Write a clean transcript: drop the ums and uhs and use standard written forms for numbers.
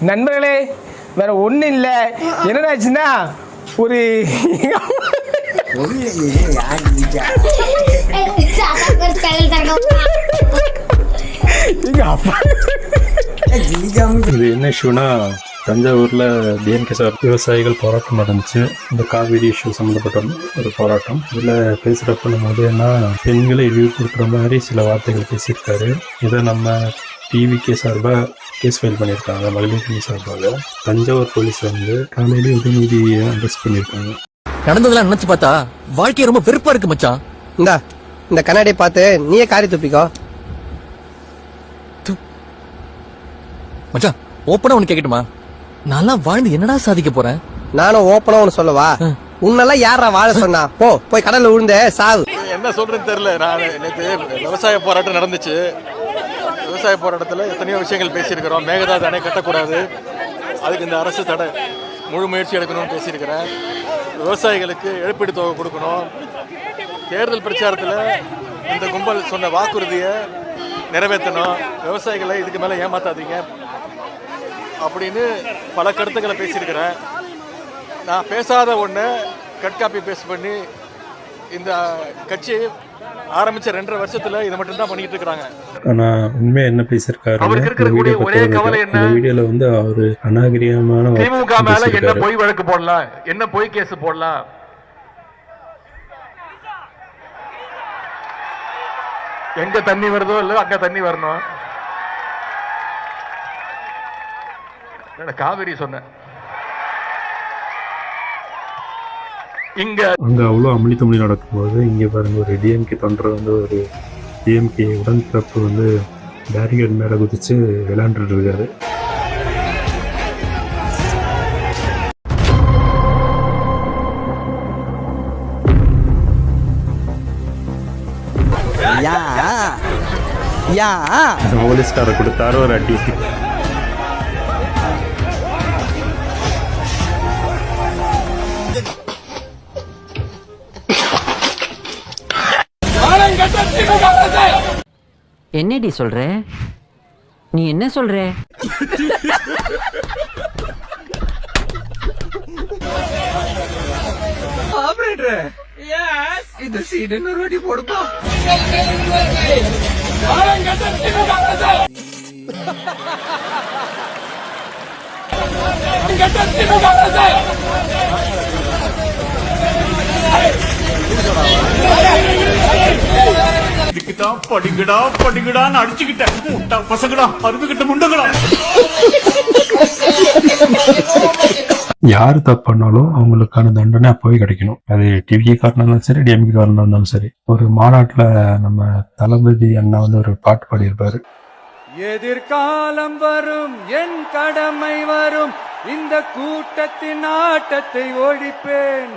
நண்பர்களே வேற ஒன்றும் இல்லை. என்னடாச்சுன்னா ஒரு இது என்ன இஷ்யூனா, தஞ்சாவூரில் டிஎம்கே சார் விவசாயிகள் போராட்டம் நடந்துச்சு. இந்த காவிரி இஷ்யூ சம்மந்தப்பட்ட ஒரு போராட்டம். இதில் பேசுகிறப்ப நம்ம என்ன பெண்களை இழிவுபடுத்துகிற மாதிரி சில வார்த்தைகள் பேசியிருக்காரு. இதை நம்ம டிவிகே சார்பாக கேஸ் ஃபைல் பண்ணியிருக்காங்க. மகளிர் நீதி சார்பாக தஞ்சாவூர் போலீஸ் வந்து காலையிலே உதயநிதியை அரெஸ்ட் பண்ணியிருக்காங்க. நடந்ததெல்லாம் நினைச்சு பார்த்தா வாழ்க்கை ரொம்ப வெறுப்பா இருக்கு மச்சான். இந்த கண்ணாடியை பார்த்து நீயே காரி துப்பிக்கோ மச்சான். ஓப்பனா ஒன்னு கேக்கட்டுமா? நான் வாழ்ந்து என்னடா சாதிக்க போறேன்? நானும் ஓப்பனா ஒன்னு சொல்லவா? உன்னெல்லாம் யாரா வாழ சொன்னா? போய் கடல்ல விழுந்த சாவு. என்ன சொல்றேன்னு தெரியல. நான் நேற்று விவசாய போராட்டம் நடந்துச்சு. விவசாய போராட்டத்தில் எத்தனையோ விஷயங்கள் பேசியிருக்கிறோம். மேகதாது அணை கட்டக்கூடாது, அதுக்கு இந்த அரசு தடை முழு முயற்சி எடுக்கணும்னு பேசியிருக்கிறேன். விவசாயிகளுக்கு இழப்பீடு தொகை கொடுக்கணும். தேர்தல் பிரச்சாரத்தில் இந்த கும்பல் சொன்ன வாக்குறுதியை நிறைவேற்றணும். விவசாயிகளை இதுக்கு மேலே ஏமாத்தாதீங்க அப்படின்னு பல கருத்துக்களை பேசியிருக்கிறேன். நான் பேசாத ஒன்று கட் காப்பி பேஸ்ட் பண்ணி இந்த கட்சி ஆரம்பிச்ச 2.5 வருஷத்துல இதை மட்டும் தான் பண்ணிட்டு இருக்காங்க. ஆனா உண்மையா என்ன பேசியிருக்காரு? வீடியோல வந்து அவரு அநாகரிகமான திமுக மேல என்ன பொய் வழக்கு போடலாம், என்ன பொய் கேஸ் போடலாம், எங்க தண்ணி வருதோ இல்ல அங்க தண்ணி வரணும். காவிரி சொன்னேன். இங்க அங்க அவ்வளோ அமளித்தமளி நடக்கும்போது இங்க பாருங்க, ஒரு டிஎம்கே தொண்டர் வந்து ஒரு டிஎம்கே உடன்பிறப்பு வந்து பேரிகேட் மேல குதிச்சு விளையாண்டுட்டு இருக்காரு. போலீஸ்கார கொடுத்தாரு ஒரு அடி. என்னடி சொல்ற? நீ என்ன சொல்ற? ஆபரேட்டர், எஸ் இந்த சீட் இன்னொரு வாட்டி போடுப்பா. இதுக்குதான் படிங்கடா படிங்கடான்னு அடிச்சுக்கிட்டேன். முட்டா பசங்கடா, அருந்துகிட்ட முண்டங்களா. யாரு தப்பு பண்ணாலும் அவங்களுக்கான தண்டனை அப்பவே கிடைக்கணும். அது டிவிகே காரணம் இருந்தாலும் சரி, டிஎம்கே காரணம் இருந்தாலும் சரி. ஒரு மாநாட்டுல நம்ம தளபதி அண்ணா வந்து ஒரு பாட்டு பாடியிருப்பாரு. எதிர்காலம் வரும், என் கடமை வரும், இந்த கூட்டத்தின் ஆட்டத்தை ஒழிப்பேன்.